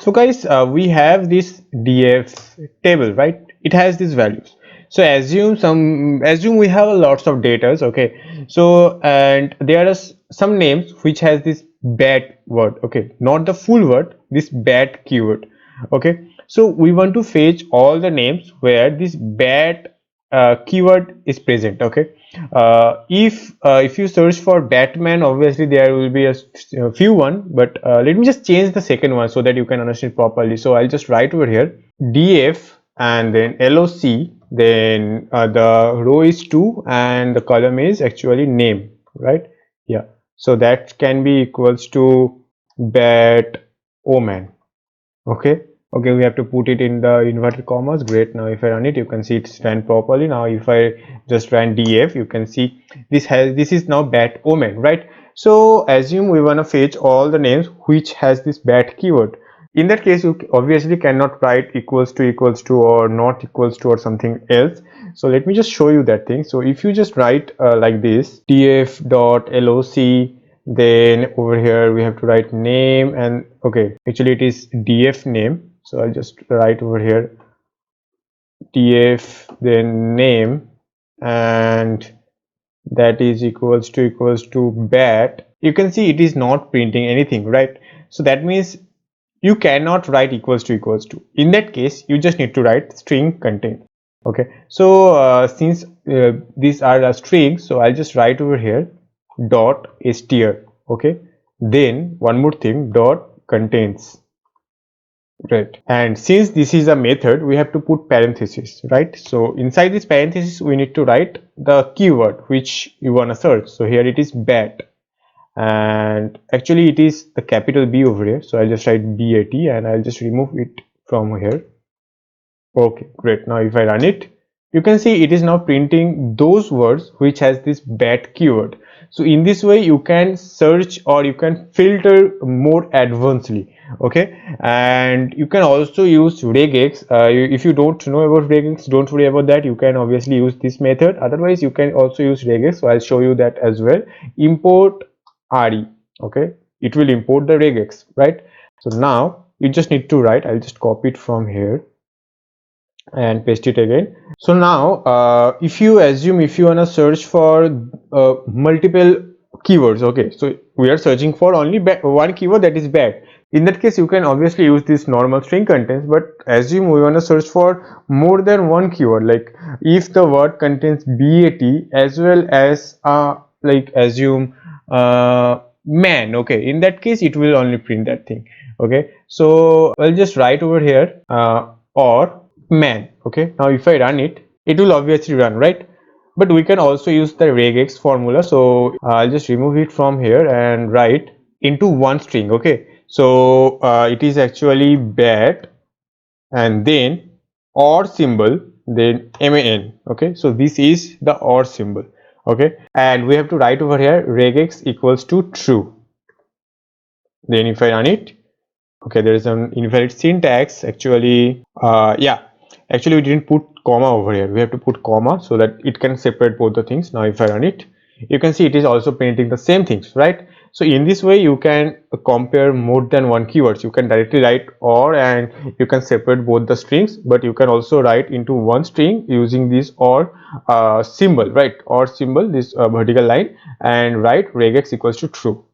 So guys, we have this df table, right? It has these values. So assume we have lots of datas, okay? So and there are some names which has this bat word, okay? Not the full word, this bat keyword, okay? So we want to fetch all the names where this bat keyword is present, okay? If you search for Batman, obviously there will be a few one, but let me just change the second one so that you can understand properly. So I'll just write over here df and then loc, then the row is 2 and the column is actually name, right? Yeah, so that can be equals to bat omen, okay. Okay, we have to put it in the inverted commas. Great. Now if I run it, you can see it's ran properly. Now if I just ran df, you can see this is now bat omen, right? So assume we want to fetch all the names which has this bat keyword. In that case, you obviously cannot write equals to or not equals to or something else. So let me just show you that thing. So if you just write like this df dot loc, then over here we have to write name, and okay, actually it is df name. So I'll just write over here df then name, and that is equals to bat. You can see it is not printing anything, right? So that means you cannot write equals to. In that case, you just need to write string content, okay? So since these are the strings, so I'll just write over here dot str, okay? Then one more thing, dot contains, right? And since this is a method, we have to put parenthesis, right? So inside this parenthesis we need to write the keyword which you want to search. So here it is bat, and actually it is the capital B over here, so I'll just write BAT and I'll just remove it from here. Okay, great. Now if I run it, you can see it is now printing those words which has this bat keyword. So in this way you can search or you can filter more advancedly, okay? And you can also use regex. If you don't know about regex, don't worry about that. You can obviously use this method. Otherwise you can also use regex, so I'll show you that as well. Import re, okay? It will import the regex, right? So now you just need to write, I'll just copy it from here and paste it again. So now if you assume if you want to search for multiple keywords, okay, so we are searching for only one keyword, that is bat. In that case you can obviously use this normal string contents, but assume we want to search for more than one keyword, like if the word contains bat as well as like assume man, okay, in that case it will only print that thing, okay. So I'll just write over here or man, okay. Now if I run it, it will obviously run, right? But we can also use the regex formula. So I'll just remove it from here and write into one string, okay. So it is actually bat and then or symbol, then man, okay. So this is the or symbol, okay, and we have to write over here regex equals to true. Then if I run it, okay, there is an invalid syntax actually. Yeah, actually we didn't put comma over here, we have to put comma so that it can separate both the things. Now if I run it, you can see it is also printing the same things, right? So in this way you can compare more than one keywords. You can directly write or and you can separate both the strings, but you can also write into one string using this or symbol, right? Or symbol, this vertical line, and write regex equals to true.